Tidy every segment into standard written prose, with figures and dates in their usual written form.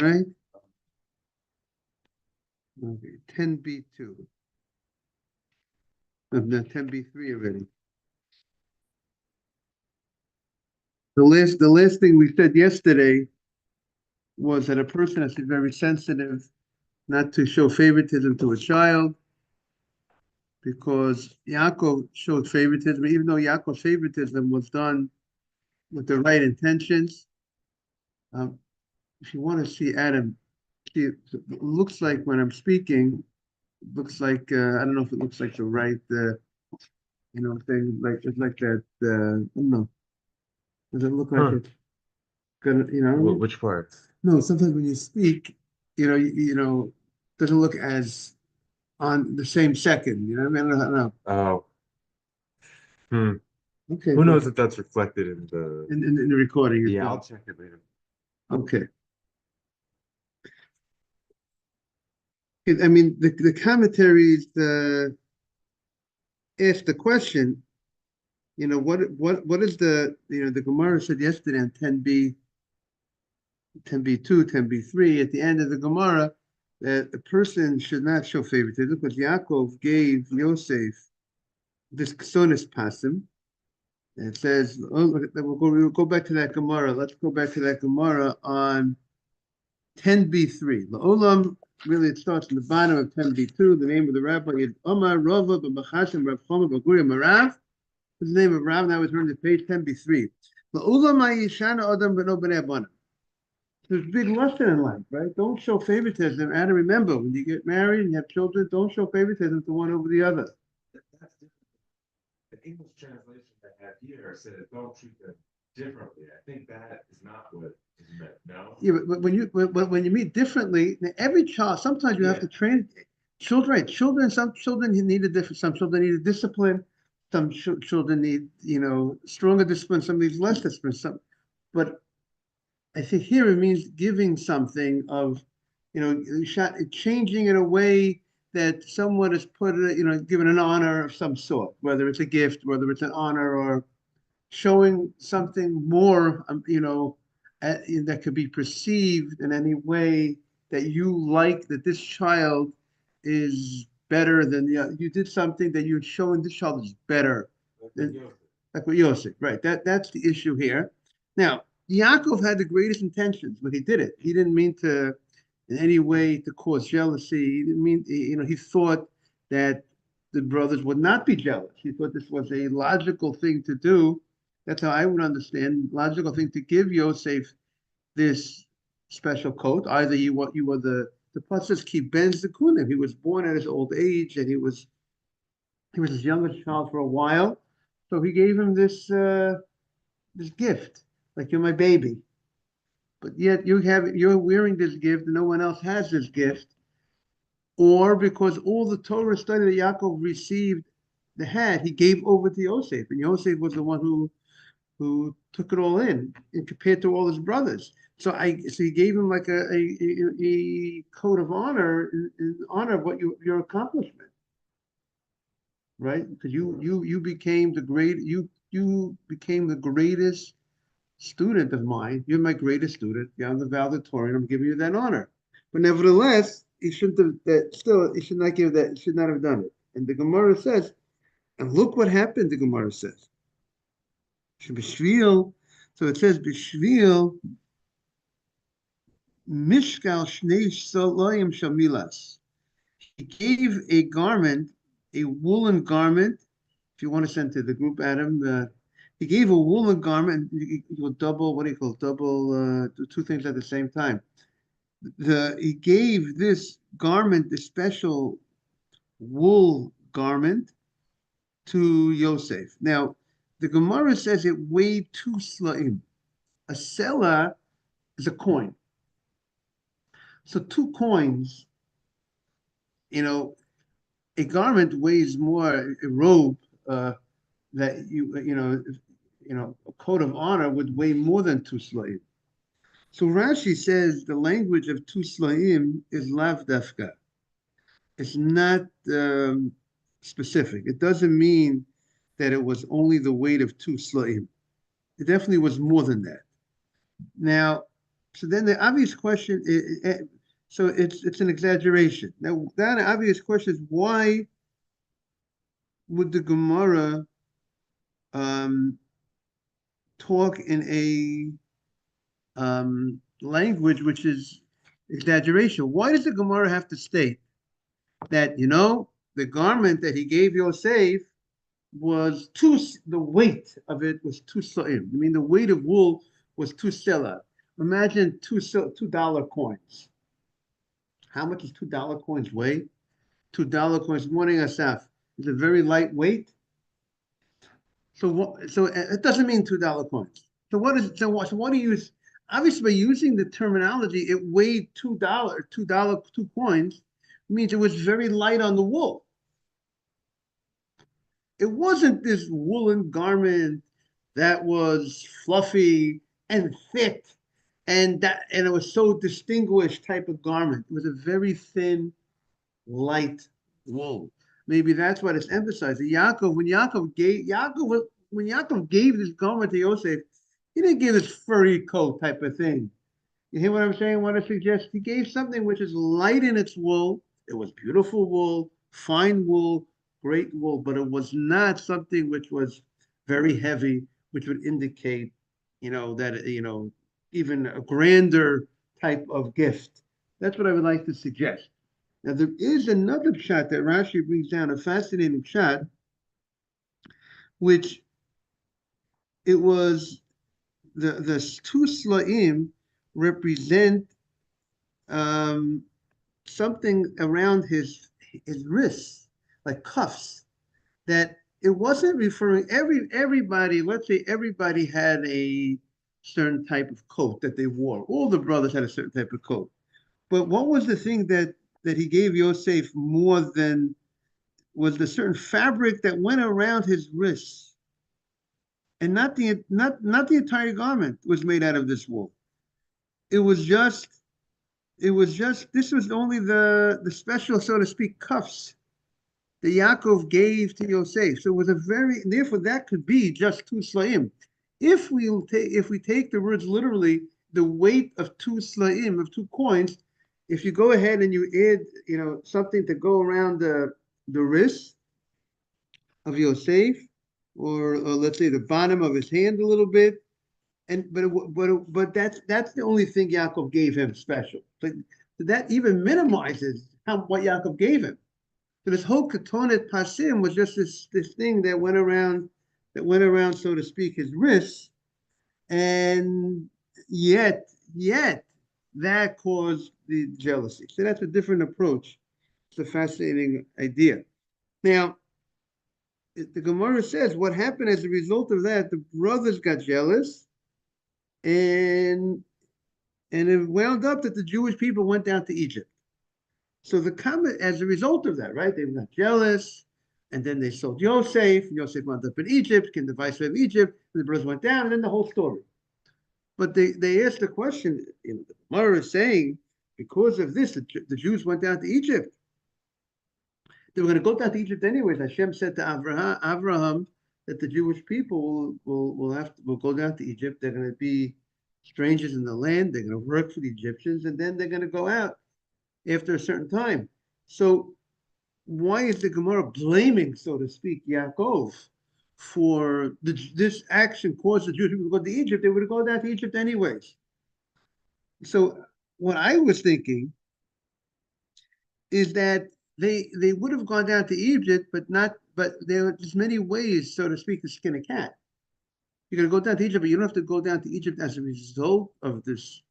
right? Okay, 10b2. No, 10b3 already. The last thing we said yesterday was that a person has to be very sensitive not to show favoritism to a child because Yaakov showed favoritism, even though Yaakov's favoritism was done with the right intentions. Um, if you want to see Adam, see, it looks like when I'm speaking, looks like I don't know if it looks like the right thing, like it's like that. I don't know. Does it look like Huh. it's gonna, Which part? No, sometimes when you speak, doesn't look as on the same second. You know what I mean? I don't know. Oh, hmm. Okay, Who but knows if that's reflected in the. in the recording it Yeah, I'll does. check it later. Okay. I mean, the commentaries ask the question. What is the Gemara said yesterday on 10b2, 10b3 at the end of the Gemara that a person should not show favoritism because Yaakov gave Yosef this ksonis pasim. And it says, we'll go back to that Gemara. Let's go back to that Gemara on 10b3. La'olam, really, it starts in the bottom of 10b2. The name of the rabbi is Omar Rava B'Machashim Rav Choma B'Guria Marav. What's the name of Rav? Now we turn to page 10b3. La'olam ha'yishana adam b'no b'nei abanim. There's a big lesson in life, right? Don't show favoritism. And remember, when you get married and you have children, don't show favoritism to one over the other. That's different. The English translation I have here said, don't treat them differently. I think that is not what is meant. No? Yeah, but when you meet differently, every child, sometimes you have to train children. Right? Some children need a different. Some children need a discipline. Some children need stronger discipline. Some need less discipline. But I think here it means giving something of, changing in a way that someone is given an honor of some sort, whether it's a gift, whether it's an honor, or showing something more, that could be perceived in any way that you like, that this child is better than you did something that you're showing this child is better than, like what Yosef, right? That's the issue here. Now, Yaakov had the greatest intentions when he did it. He didn't mean to, in any way, to cause jealousy. He didn't mean, he thought that the brothers would not be jealous. He thought this was a logical thing to do. That's how I would understand logical thing to give Yosef this special coat. Either you were the pasuk keep Ben Zekunim. He was born at his old age, and he was his youngest child for a while. So he gave him this gift, like you're my baby. But yet you're wearing this gift, and no one else has this gift, or because all the Torah study that Yaakov received, he gave over to Yosef, and Yosef was the one who took it all in compared to all his brothers. So he gave him like a code of honor in honor of what your accomplishment, right? Because you became you became the greatest student of mine. You're my greatest student. You're the valedictorian. I'm giving you that honor. But nevertheless, he shouldn't have that. Still, he should not give that. He should not have done it. And the Gemara says, and look what happened. The Gemara says, B'shvil. So it says B'shvil Mishkal Shnei Saloyim Shamilas. He gave a garment, a woolen garment. If you want to send to the group, Adam, he gave a woolen garment. You'll double. What do you call it? Double? Do two things at the same time. He gave this garment, this special wool garment, to Yosef. Now, the Gemara says it weighed 2 slaim. A selah is a coin. So 2 coins, a garment weighs more. A robe that a coat of honor would weigh more than 2 slaim. So Rashi says the language of 2 slaim is lav dafka. It's not specific. It doesn't mean that it was only the weight of 2 slaim. It definitely was more than that. Now, So then the obvious question is, so it's an exaggeration. Now, that obvious question is, why would the Gemara um, talk in a language which is exaggeration? Why does the Gemara have to state that, the garment that he gave Yosef was the weight of it was two sa'im? I mean, the weight of wool was two selah. Imagine $2 coins. How much does $2 coins weigh? $2 coins. Morning, Asaf. Is it very lightweight? So it doesn't mean $2 coins. So what do you use? Obviously, by using the terminology, it weighed two coins, means it was very light on the wool. It wasn't this woolen garment that was fluffy and thick and it was so distinguished type of garment. It was a very thin, light wool. Maybe that's what it's emphasized. When Yaakov gave this garment to Yosef, he didn't give this furry coat type of thing. You hear what I'm saying? What I suggest? He gave something which is light in its wool. It was beautiful wool, fine wool, great wool, but it was not something which was very heavy, which would indicate, that, even a grander type of gift. That's what I would like to suggest. Now, there is another pshat that Rashi brings down, a fascinating pshat, which it was the two slaim represent something around his wrists, like cuffs, that it wasn't referring everybody. Let's say everybody had a certain type of coat that they wore. All the brothers had a certain type of coat. But what was the thing that he gave Yosef more than was the certain fabric that went around his wrists, and not the entire garment was made out of this wool. It was just this was only the special, so to speak, cuffs that Yaakov gave to Yosef. So it was therefore that could be just two slaim. If we take the words literally, the weight of two slaim, of two coins, if you go ahead and you add, something to go around the wrist of Yosef, or let's say the bottom of his hand a little bit, but that's the only thing Yaakov gave him special. But that even minimizes what Yaakov gave him. So this whole ketonet pasim was just this thing that went around, so to speak, his wrists, and yet that caused the jealousy. So that's a different approach. It's a fascinating idea. Now, the Gemara says what happened as a result of that, the brothers got jealous, and it wound up that the Jewish people went down to Egypt. So the comment, as a result of that, right, they got jealous, and then they sold Yosef, and Yosef wound up in Egypt, became the viceroy of Egypt, and the brothers went down, and then the whole story. But they asked the question, the Gemara is saying, because of this, the Jews went down to Egypt. They were going to go down to Egypt anyways. Hashem said to Abraham that the Jewish people will go down to Egypt. They're going to be strangers in the land. They're going to work for the Egyptians, and then they're going to go out after a certain time. So why is the Gemara blaming, so to speak, Yaakov for this action caused the Jewish people to go to Egypt? They would have gone down to Egypt anyways. So what I was thinking is that they would have gone down to Egypt, but there are just many ways, so to speak, to skin a cat. You're going to go down to Egypt, but you don't have to go down to Egypt as a result of this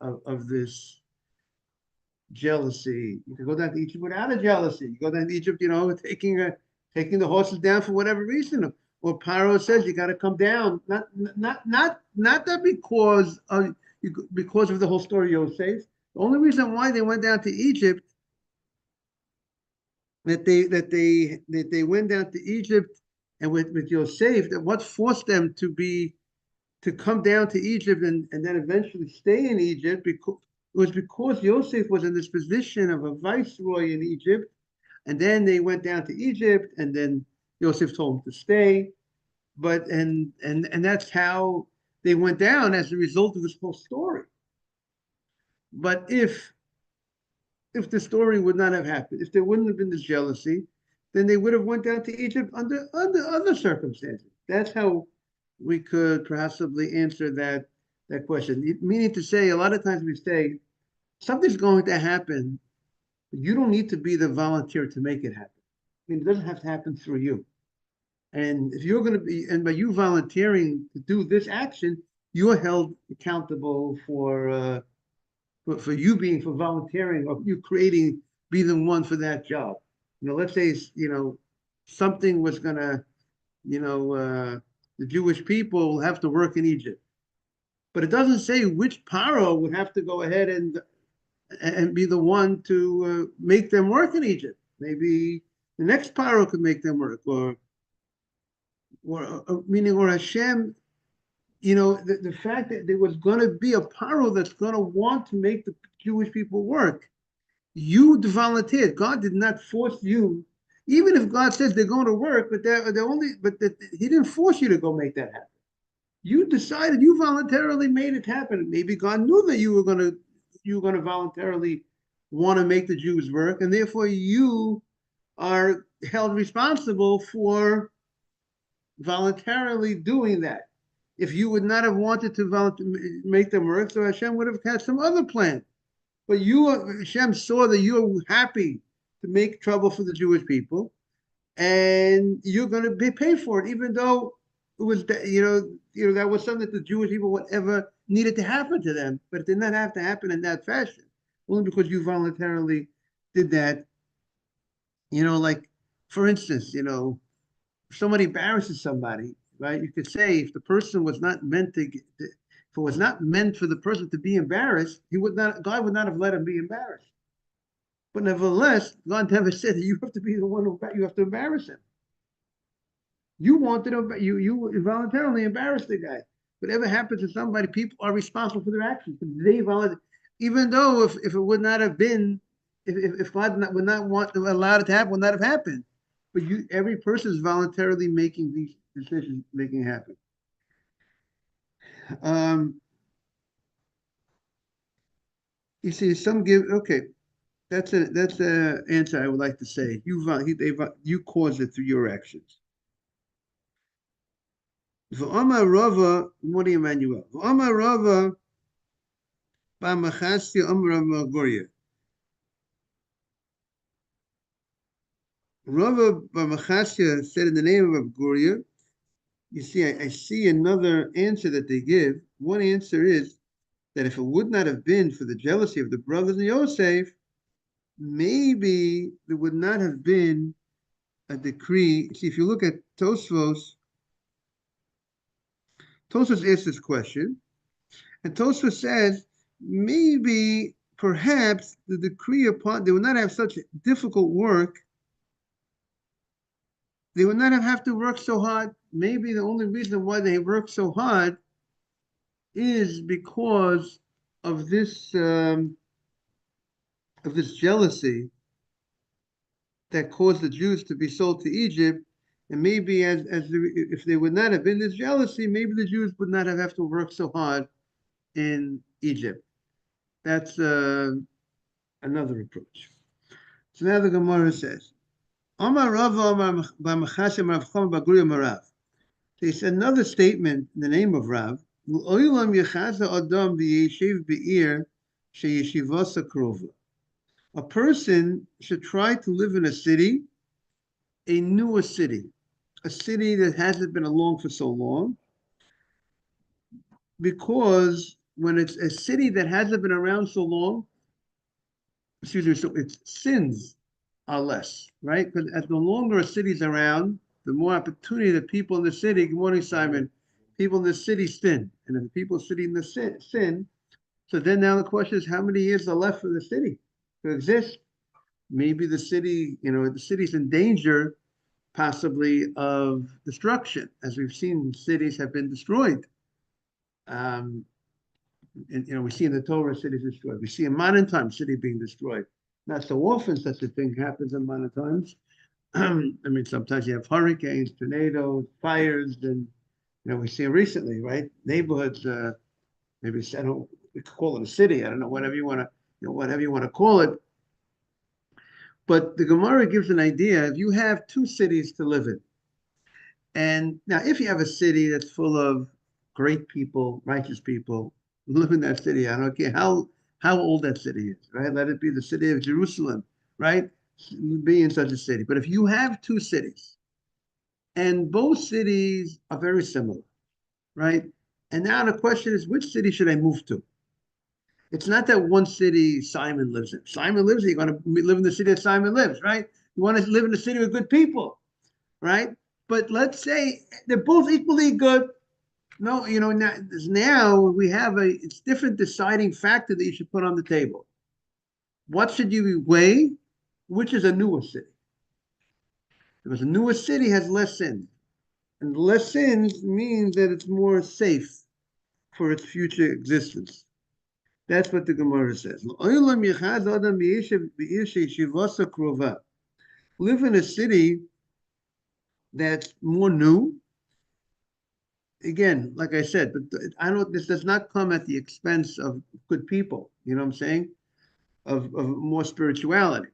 jealousy. You can go down to Egypt without a jealousy. You go down to Egypt, taking the horses down for whatever reason. Or Paro says you got to come down. Not that because of the whole story of Yosef. The only reason why they went down to Egypt, that they went down to Egypt and with Yosef, that what forced them to come down to Egypt and then eventually stay in Egypt, because Yosef was in this position of a viceroy in Egypt, and then they went down to Egypt, and then Yosef told them to stay, and that's how they went down as a result of this whole story. But if the story would not have happened, if there wouldn't have been this jealousy, then they would have went down to Egypt under other circumstances. That's how we could possibly answer that question. Meaning to say, a lot of times we say something's going to happen. You don't need to be the volunteer to make it happen. I mean, it doesn't have to happen through you. And if you're going to be, and by you volunteering to do this action, you're held accountable for you being for volunteering or you creating, be the one for that job. Let's say something was gonna, the Jewish people will have to work in Egypt, but it doesn't say which paro would have to go ahead and be the one to make them work in Egypt. Maybe the next paro could make them work, or Hashem, the fact that there was going to be a paro that's going to want to make the Jewish people work. You volunteered. God did not force you, even if God says they're going to work, but He didn't force you to go make that happen. You decided, you voluntarily made it happen. Maybe God knew that you were going to voluntarily want to make the Jews work, and therefore you are held responsible for voluntarily doing that. If you would not have wanted to make them work, so Hashem would have had some other plan. But Hashem saw that you were happy to make trouble for the Jewish people, and you're going to be paid for it, even though it was, that was something that the Jewish people would ever needed to happen to them, but it did not have to happen in that fashion, only because you voluntarily did that. Like, for instance, if somebody embarrasses somebody, right? You could say if the person was not meant if it was not meant for the person to be embarrassed, God would not have let him be embarrassed. But nevertheless, God never said that you have to be the one you have to embarrass him. You wanted to, you voluntarily embarrassed the guy. Whatever happens to somebody, people are responsible for their actions. They volunteer, even though if it would not have been, if God would not want to allow it to happen, would not have happened. But every person is voluntarily making these decisions, making it happen. You see, some give okay. That's a answer I would like to say. You caused it through your actions. V'amar Rava, Mori Emmanuel. V'amar Rava, ba'machasya amra Goria. Rava ba'machasya said in the name of Goria. You see, I see another answer that they give. One answer is that if it would not have been for the jealousy of the brothers of Yosef, maybe there would not have been a decree. See, if you look at Tosfos asks this question, and Tosfos says maybe, perhaps, the decree upon they would not have such difficult work. They would not have to work so hard. Maybe the only reason why they work so hard is because of this jealousy that caused the Jews to be sold to Egypt. And maybe if there would not have been this jealousy, maybe the Jews would not have to work so hard in Egypt. That's another approach. So now the Gemara says, Amar Rav Amar B'machashem Rav Chama Baguriya Marav. So it's another statement in the name of Rav. A person should try to live in a city, a newer city, a city that hasn't been along for so long, because when it's a city that hasn't been around so long, so its sins are less, right? Because as the longer a city's around, the more opportunity that people in the city, good morning, Simon, people in the city sin. And if the people sitting in the sin, so then now the question is, how many years are left for the city to exist? Maybe the city's in danger, possibly, of destruction. As we've seen, cities have been destroyed. And we see in the Torah cities destroyed. We see in modern times city being destroyed. Not so often such a thing happens in modern times. I mean, sometimes you have hurricanes, tornadoes, fires, and we see recently, right? Neighborhoods, maybe we could call it a city. I don't know, whatever you want to, whatever you want to call it. But the Gemara gives an idea. If you have two cities to live in, and now if you have a city that's full of great people, righteous people, live in that city. I don't care how old that city is, right? Let it be the city of Jerusalem, right? Be in such a city. But if you have two cities, and both cities are very similar, right? And now the question is, which city should I move to? It's not that one city Simon lives in. Simon lives in, you're going to live in the city that Simon lives, right? You want to live in a city with good people, right? But let's say they're both equally good. No, now we have it's different deciding factor that you should put on the table. What should you weigh? Which is a newer city? Because a newer city has less sins. And less sins means that it's more safe for its future existence. That's what the Gemara says. Live in a city that's more new. Again, like I said, but this does not come at the expense of good people. You know what I'm saying? Of more spirituality.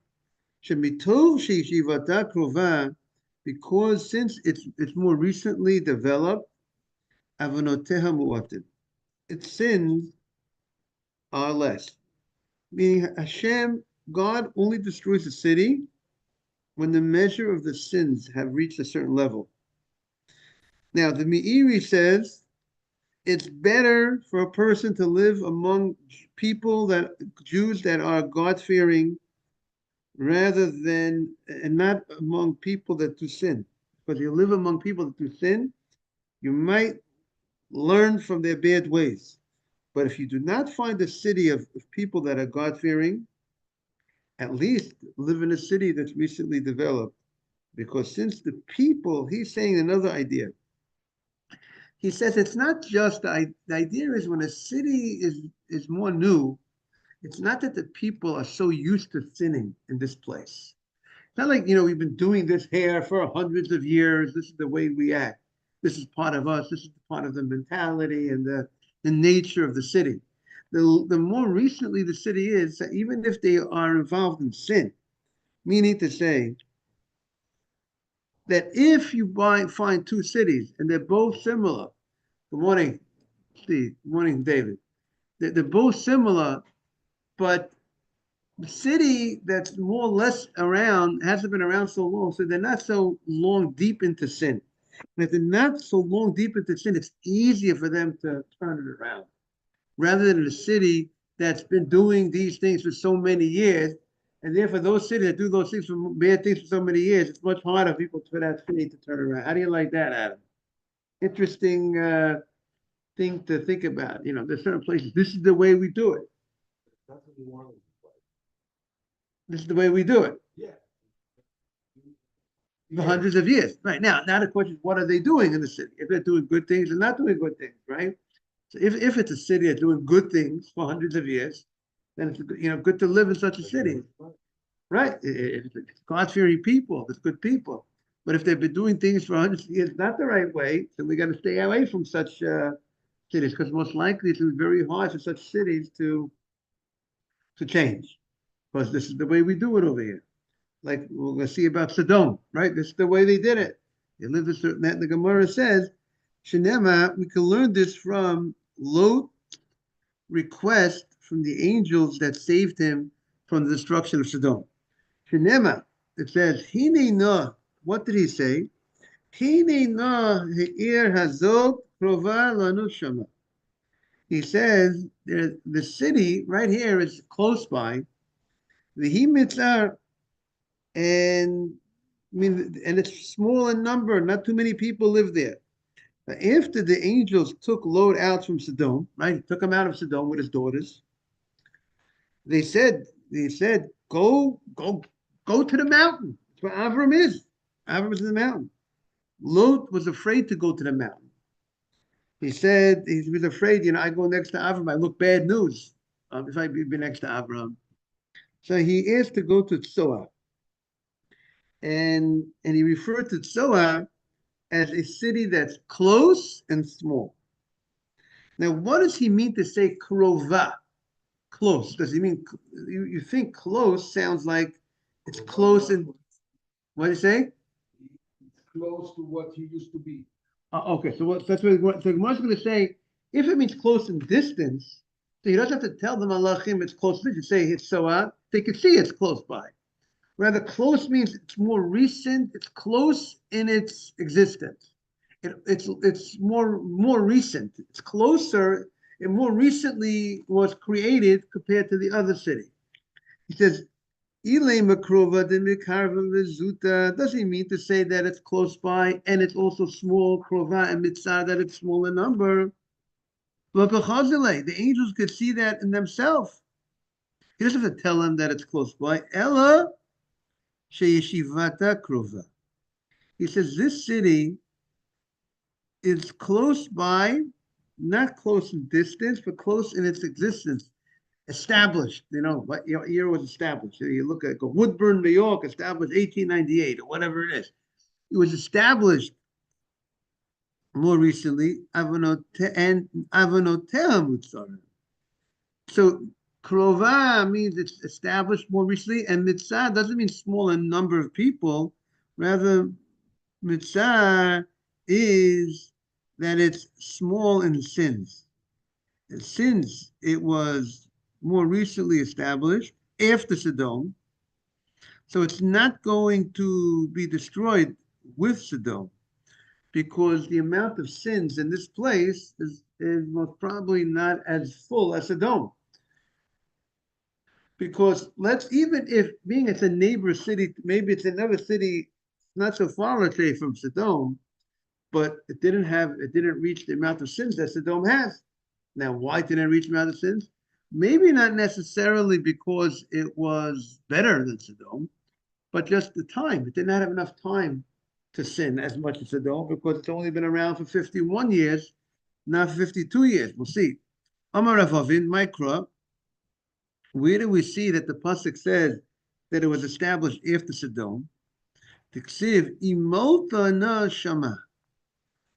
Because since it's more recently developed, its sins are less. Meaning Hashem, God only destroys a city when the measure of the sins have reached a certain level. Now, the Meiri says it's better for a person to live among Jews that are God-fearing, rather than, and not among people that do sin. Because you live among people that do sin, you might learn from their bad ways. But if you do not find a city of people that are God-fearing, at least live in a city that's recently developed. Because since the people, he's saying another idea. He says it's not just, the idea is when a city is more new, it's not that the people are so used to sinning in this place. It's not like, we've been doing this here for hundreds of years. This is the way we act. This is part of us. This is part of the mentality and the nature of the city. The more recently the city is, even if they are involved in sin, meaning to say that if you find two cities and they're both similar, good morning, Steve, good morning, David, they're both similar, but the city that's more or less around hasn't been around so long, so they're not so long deep into sin. And if they're not so long deep into sin, it's easier for them to turn it around. Rather than a city that's been doing these things for so many years, and therefore those cities that do those things for bad things for so many years, it's much harder for that city to turn around. How do you like that, Adam? Interesting thing to think about. There's certain places. This is the way we do it. That's what we want to play. This is the way we do it. Yeah. For hundreds of years. Right. Now the question is, what are they doing in the city? If they're doing good things and not doing good things, right? So if it's a city that's doing good things for hundreds of years, then it's good to live in such a city. Right. It's God-fearing people, it's good people. But if they've been doing things for hundreds of years not the right way, then we got to stay away from such cities, because most likely it's going to be very hard for such cities to change, because this is the way we do it over here. Like we're going to see about Sodom, right? This is the way they did it. They lived a certain, that the Gemara says, Shenema, we can learn this from Lot's request from the angels that saved him from the destruction of Sodom. Shenema, it says, Hine na, what did he say? Hine na he'ir hazot krova lanu shama. He says, the city right here is close by, the mitzar, and it's small in number, not too many people live there. After the angels took Lot out from Sodom, right? He took him out of Sodom with his daughters. They said, go to the mountain. That's where Avram is. Avram is in the mountain. Lot was afraid to go to the mountain. He said he was afraid, I go next to Avram, I look bad news if I be next to Avram. So he asked to go to Tzoah. And he referred to Tzoah as a city that's close and small. Now, what does he mean to say krova? Close. Does he mean you think close sounds like it's close in what do you say? It's close to what he used to be. Okay, so that's what so Gemara's going to say. If it means close in distance, so he doesn't have to tell the malachim it's close. You say it's so out. They can see it's close by. Rather, close means it's more recent. It's close in its existence. It's more recent. It's closer. It more recently was created compared to the other city. He says, "Ile makrova de mikarva vezuta." Doesn't mean to say that it's close by and it's also small krova and mitzah that it's small in number. But the angels could see that in themselves. He doesn't have to tell them that it's close by. Ella sheyeshivata krova. He says this city is close by, not close in distance, but close in its existence. Established, what year was established? You look at Woodburn, New York, established 1898 or whatever it is. It was established more recently, and Avonotea Mutzarim. So Krova means it's established more recently, and Mitzah doesn't mean small in number of people. Rather, Mitzah is that it's small in sins. And since it was more recently established after Sodom, so it's not going to be destroyed with Sodom because the amount of sins in this place is most probably not as full as Sodom. Because even if being it's a neighbor city, maybe it's another city not so far, let's say, from Sodom, but it didn't reach the amount of sins that Sodom has. Now, why didn't it reach the amount of sins? Maybe not necessarily because it was better than Sodom, but just the time. It did not have enough time to sin as much as Sodom because it's only been around for 51 years, not 52 years. We'll see. Amar Ravavin, Mikra, where do we see that the pasuk says that it was established after Sodom? Tiksiv imota na shama.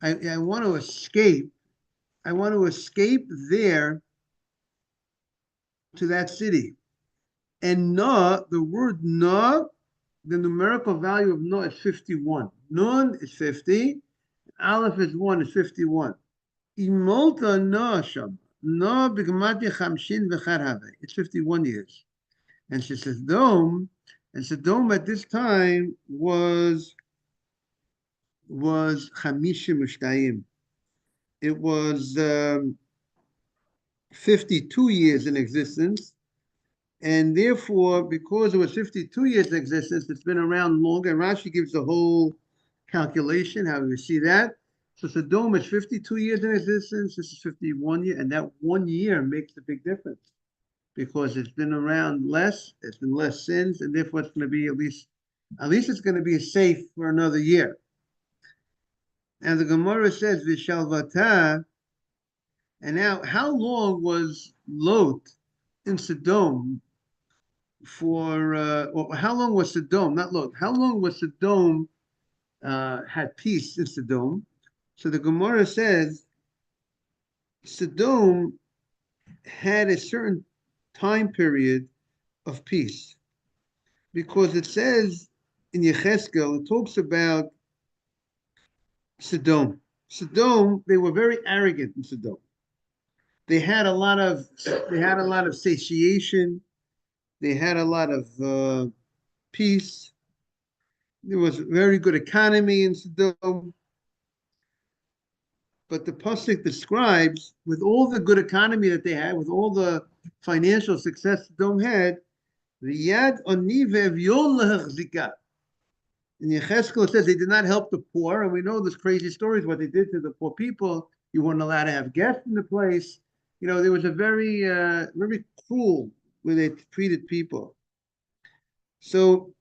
I want to escape. I want to escape there to that city. And na, the word na, the numerical value of na is 51. Nun is 50. Aleph is 1 is 51. Imolta na shama. No, b'gamati chamshin v'chad have. It's 51 years. And she says, Dome, and Sodom at this time was chamishim ushtayim. It was 52 years in existence, and therefore, because it was 52 years in existence, it's been around longer. And Rashi gives the whole calculation, how do we see that? So Sodom is 52 years in existence, this is 51 years, and that 1 year makes a big difference because it's been around less, it's been less sins, and therefore it's going to be at least it's going to be safe for another year. And the Gemara says, Vishalvata, and now how long was Lot in Sodom for, or how long was Sodom, not Lot, how long was Sodom had peace in Sodom? So the Gemara says Sodom had a certain time period of peace because it says in Yecheskel, it talks about Sodom. Sodom, they were very arrogant in Sodom. They had a lot of satiation. They had a lot of peace. There was a very good economy in Sodom. But the pasuk describes, with all the good economy that they had, with all the financial success Sodom had, the yad oni ve'evyon lehachzika. In Yecheskel, it says they did not help the poor, and we know this crazy stories what they did to the poor people. You weren't allowed to have guests in the place. There was a very, very cruel way they treated people. So,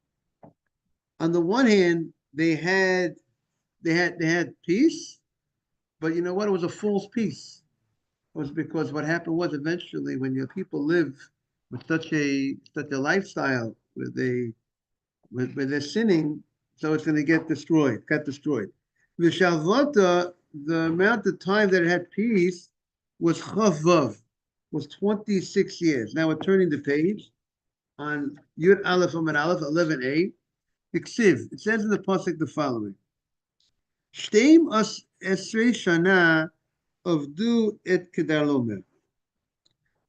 on the one hand, they had peace. But you know what? It was a false peace. It was because what happened was eventually when your people live with such a lifestyle where they're sinning, so it's going to get got destroyed. The Shavata, the amount of time that it had peace was Chavav, was 26 years. Now we're turning the page on Yud Aleph Amud Aleph 11a. Iksiv, it says in the pasuk the following: Shteim esrei shana avdu et kedalomer.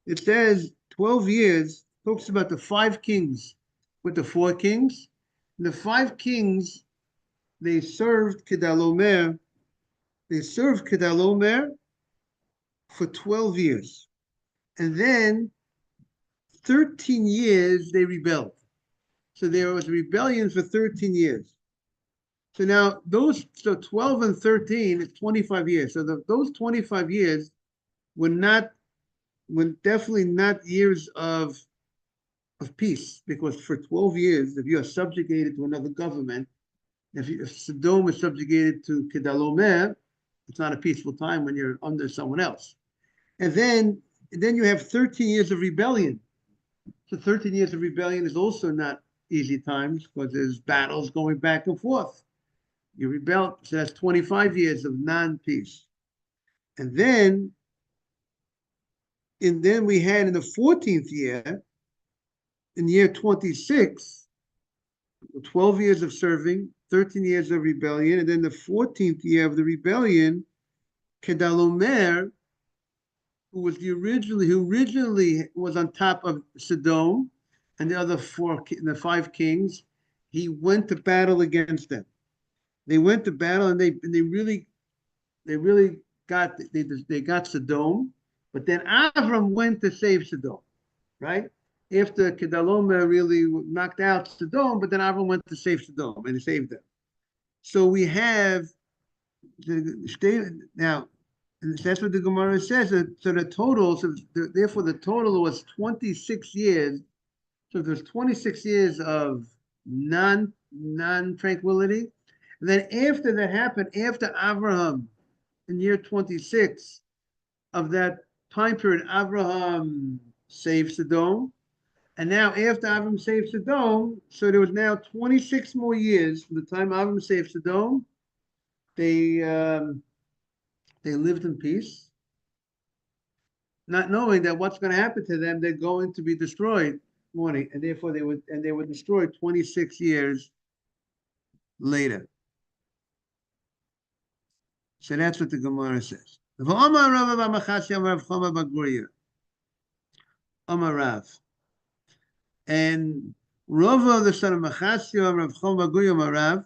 It says 12 years, talks about the 5 kings with the 4 kings. And the 5 kings, they served Kedalomer. They served Kedalomer for 12 years. And then 13 years they rebelled. So there was rebellion for 13 years. So now so 12 and 13 is 25 years. So those 25 years were definitely not years of peace, because for 12 years, if you are subjugated to another government, if Sodom is subjugated to Kedalomer, it's not a peaceful time when you're under someone else. And then you have 13 years of rebellion. So 13 years of rebellion is also not easy times, because there's battles going back and forth. You rebel, so that's 25 years of non-peace. And then we had in the 14th year, in year 26, 12 years of serving, 13 years of rebellion, and then the 14th year of the rebellion, Kedalomer, who originally was on top of Sodom and the other 5 kings, he went to battle against them. They went to battle, and they really got Sodom, but then Avram went to save Sodom, right? After Kedalomer really knocked out Sodom, but then Avram went to save Sodom, and he saved them. So we have now, and that's what the Gemara says. So the total, therefore the total was 26 years. So there's 26 years of non-tranquility. And then after that happened, after Abraham, in year 26 of that time period, Abraham saved Sodom. And now after Abraham saved Sodom, so there was now 26 more years from the time Abraham saved Sodom. They lived in peace, not knowing that what's going to happen to them, they're going to be destroyed morning, and therefore they were destroyed 26 years later. So that's what the Gemara says. And Rava, the son of Machasya, Rav Choma Baguria Rav,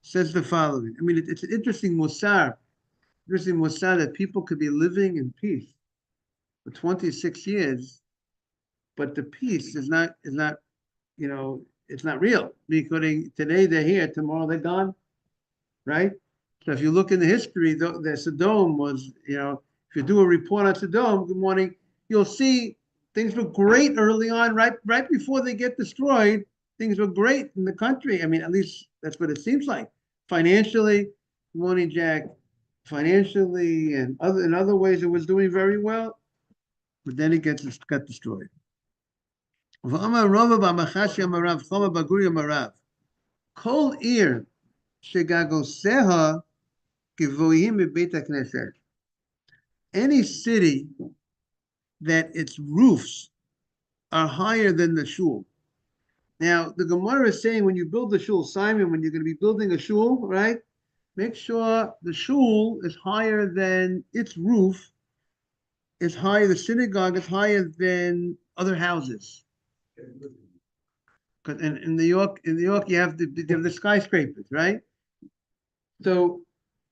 says the following. I mean, it's an interesting musar that people could be living in peace for 26 years, but the peace is not, it's not real. Because today they're here, tomorrow they're gone, right? So if you look in the history, the Sodom was, if you do a report on Sodom, good morning, you'll see things were great early on, right before they get destroyed. Things were great in the country. I mean, at least that's what it seems like. Financially, good morning, Jack. Financially and in other ways, it was doing very well, but then it got destroyed. Kol ir shegagoseha givohim bebeit haknesset. Any city that its roofs are higher than the shul. Now, the Gemara is saying when you build the shul, Simon, when you're going to be building a shul, right? Make sure the shul is higher than its roof, is higher, the synagogue is higher than other houses. Because in New York, you have the skyscrapers, right? So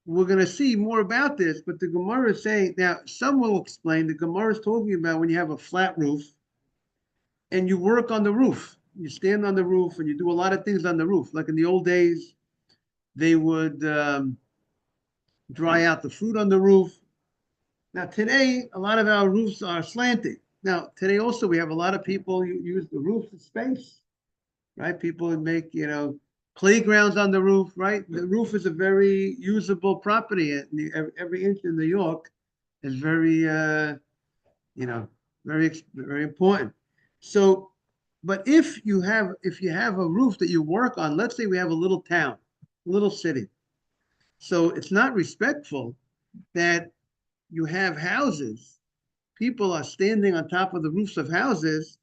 we're going to see more about this, but the Gemara is saying, now some will explain, the Gemara is talking about when you have a flat roof and you work on the roof. You stand on the roof and you do a lot of things on the roof. Like in the old days, they would dry out the fruit on the roof. Now today, a lot of our roofs are slanted. Now today also we have a lot of people who use the roof as space, right? People would make, playgrounds on the roof, right? The roof is a very usable property. Every inch in New York is very, very, very important. So, but if you have a roof that you work on, let's say we have a little town, a little city. So it's not respectful that you have houses, people are standing on top of the roofs of houses,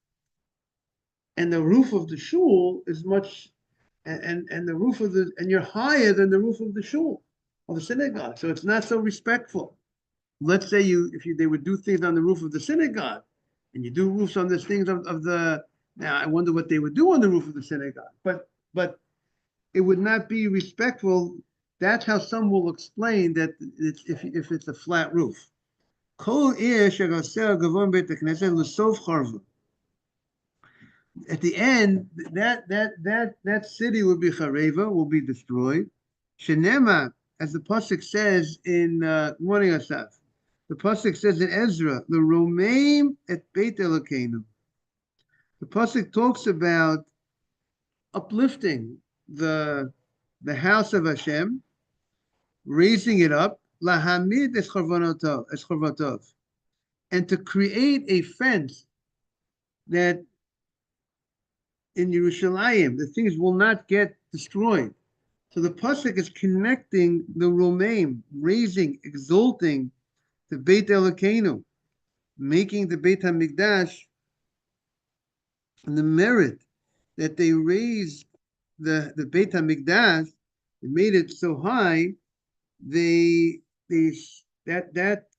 and the roof of the shul is much, and the roof of the, and you're higher than the roof of the shul, of the synagogue. So it's not so respectful. Let's say they would do things on the roof of the synagogue, and you do roofs on the things of the, now I wonder what they would do on the roof of the synagogue. But it would not be respectful. That's how some will explain that it's, if it's a flat roof. Kol at the end, that city will be chareva, will be destroyed. Shenema, as the pasuk says in morning Asaf, the pasuk says in Ezra, the Romaim et Beit Elokeinu. The pasuk talks about uplifting the house of Hashem, raising it up, lahamid es chorvatov, and to create a fence that in Yerushalayim, the things will not get destroyed. So the pasuk is connecting the Romaim, raising, exalting the Beit Elokeinu, making the Beit HaMikdash, and the merit that they raised the Beit HaMikdash, they made it so high, that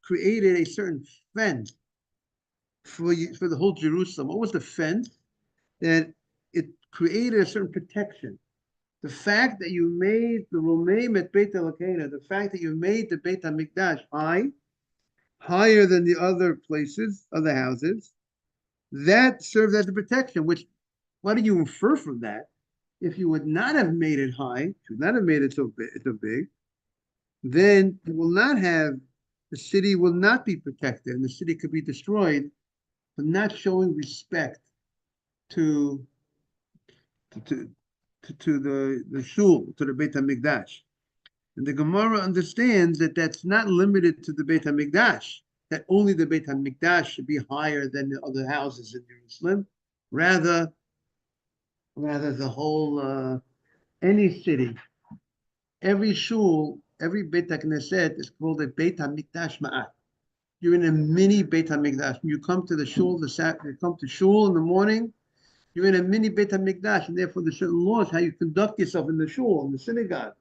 created a certain fence for the whole Jerusalem. What was the fence? That it created a certain protection. The fact that you made the Romaim at Beit Elokeinu, the fact that you made the Beit HaMikdash higher than the other places, other houses, that served as a protection, which, what do you infer from that? If you would not have made it high, if you would not have made it so big, then you will not have, the city will not be protected, and the city could be destroyed for not showing respect to the shul, to the Beit HaMikdash. And the Gemara understands that that's not limited to the Beit HaMikdash, that only the Beit HaMikdash should be higher than the other houses in Jerusalem. Rather the whole, any city, every shul, every Beit HaKnesset is called a Beit HaMikdash Ma'at. You're in a mini Beit HaMikdash. You come to the shul, you come to shul in the morning, you're in a mini Beit HaMikdash, and therefore there's certain laws how you conduct yourself in the shul, in the synagogue.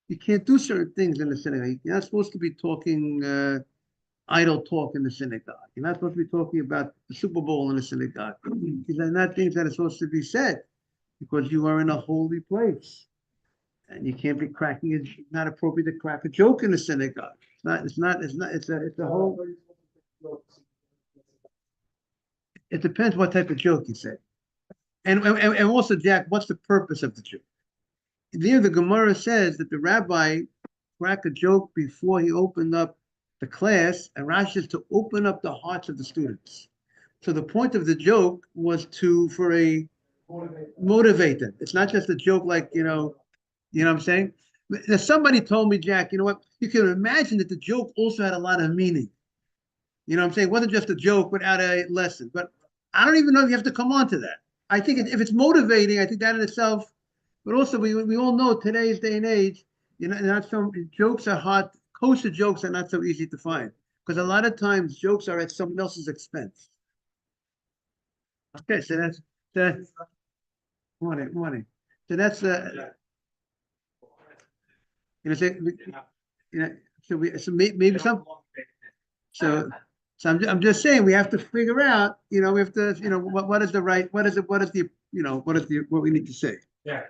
You can't do certain things in the synagogue. You're not supposed to be talking idle talk in the synagogue. You're not supposed to be talking about the Super Bowl in the synagogue. These are not things that are supposed to be said because you are in a holy place. And you can't be cracking it. It's not appropriate to crack a joke in the synagogue. It's a whole, it depends what type of joke you say. And also, Jack, what's the purpose of the joke? There, the Gemara says that the rabbi cracked a joke before he opened up the class, and Rashi says to open up the hearts of the students. So the point of the joke was motivate them. It's not just a joke like, you know what I'm saying? Now, somebody told me, Jack, you know what? You can imagine that the joke also had a lot of meaning. You know what I'm saying? It wasn't just a joke without a lesson. But I don't even know if you have to come on to that. I think if it's motivating, I think that in itself, but also we all know today's day and age, you know, not some jokes are hard, kosher jokes are not so easy to find. Because a lot of times jokes are at someone else's expense. Okay, so that's morning. So that's maybe some. So I'm just saying we have to figure out, we have to, what is the right, what is what we need to say. Yeah.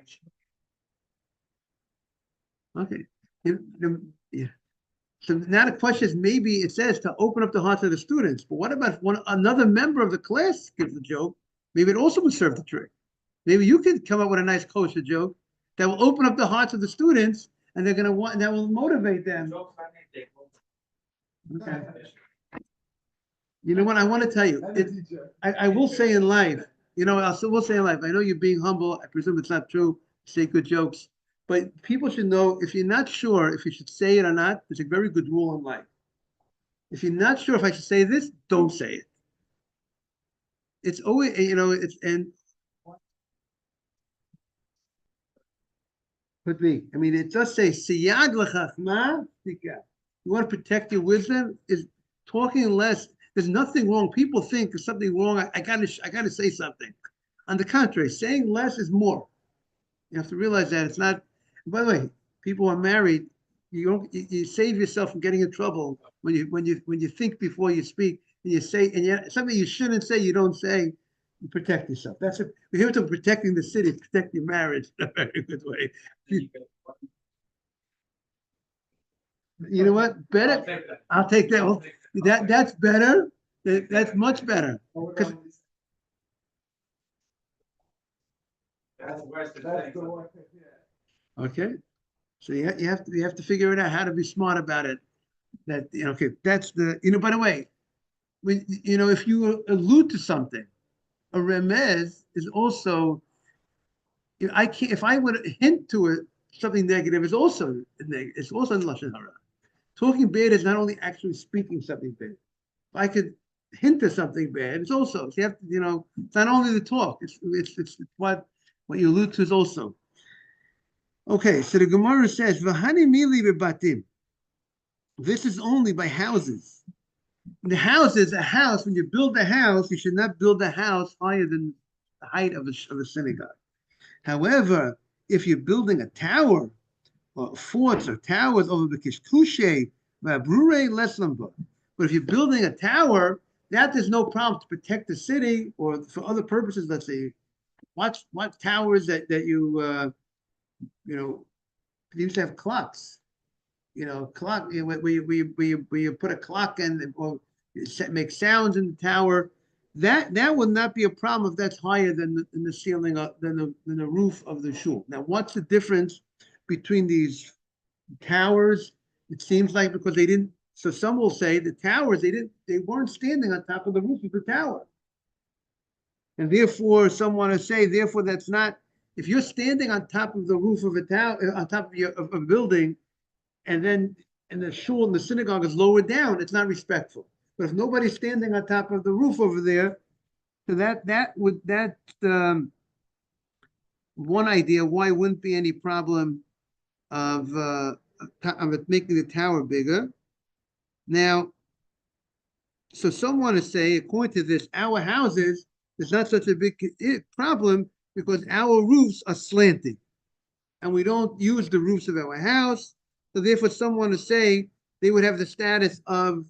Okay. Yeah. So now the question is, maybe it says to open up the hearts of the students, but what about another member of the class gives the joke? Maybe it also would serve the trick. Maybe you could come up with a nice kosher joke that will open up the hearts of the students, and they're going to want, that will motivate them. Okay. You know what? I want to tell you, I will say in life, will say in life, I know you're being humble. I presume it's not true. Say good jokes. But people should know, if you're not sure if you should say it or not, there's a very good rule in life. If you're not sure if I should say this, don't say it. It's always, could be. I mean, it does say, Siyag l'chachma, you want to protect your wisdom, is talking less, there's nothing wrong. People think there's something wrong. I gotta say something. On the contrary, saying less is more. You have to realize that it's not. By the way, people who are married, you save yourself from getting in trouble when you think before you speak and you say something you shouldn't say, you don't say. You protect yourself. We're here to protecting the city, protect your marriage in a very good way. You know what? Better. I'll take that. Well, that's better. That's much better. Because That's worse than That's saying the something. one, yeah. okay, so you have to figure it out how to be smart about it. That okay, that's the by the way, when if you allude to something, a remez is also I can't if I would hint to it something negative is also it's also in lashon hara. Talking bad is not only actually speaking something bad. If I could hint to something bad, it's also so you have to it's not only the talk. It's what you allude to is also. Okay, so the Gemara says, "V'hani mili bebatim." This is only by houses. The houses, a house. When you build a house, you should not build a house higher than the height of a synagogue. However, if you're building a tower or forts or towers over the kishkushe, brure less number. But if you're building a tower, that there's no problem to protect the city or for other purposes. Let's say, watch towers that you used to have clocks. Clock where you put a clock in or make sounds in the tower. That would not be a problem if that's higher than the ceiling than the roof of the shul. Now, what's the difference between these towers? It seems like because they didn't. So some will say the towers they weren't standing on top of the roof of the tower, and therefore some want to say therefore that's not. If you're standing on top of the roof of a tower, on top of a building, and then the shul and the synagogue is lower down, it's not respectful. But if nobody's standing on top of the roof over there, so that one idea why wouldn't be any problem of it making the tower bigger. Now, so some want to say, according to this, our houses is not such a big problem because our roofs are slanting, and we don't use the roofs of our house. So therefore, some want to say they would have the status of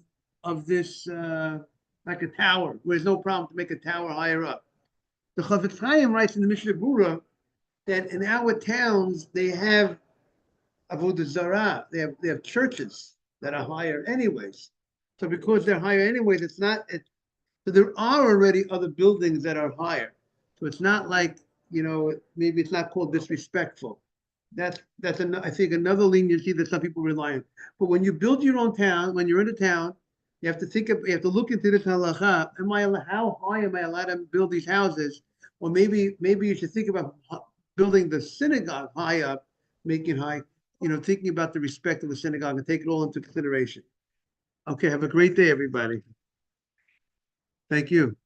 this like a tower, where there's no problem to make a tower higher up. The Chafetz Chaim writes in the Mishnah Berurah that in our towns they have avodah zarah, they have churches that are higher anyways. So because they're higher anyways, it's not. So there are already other buildings that are higher. So it's not like maybe it's not called disrespectful. That's I think another leniency that some people rely on. But when you build your own town, when you're in a town, you have to look into this halacha. How high am I allowed to build these houses? Or maybe you should think about building the synagogue high up, making high. Thinking about the respect of the synagogue and take it all into consideration. Okay, have a great day, everybody. Thank you.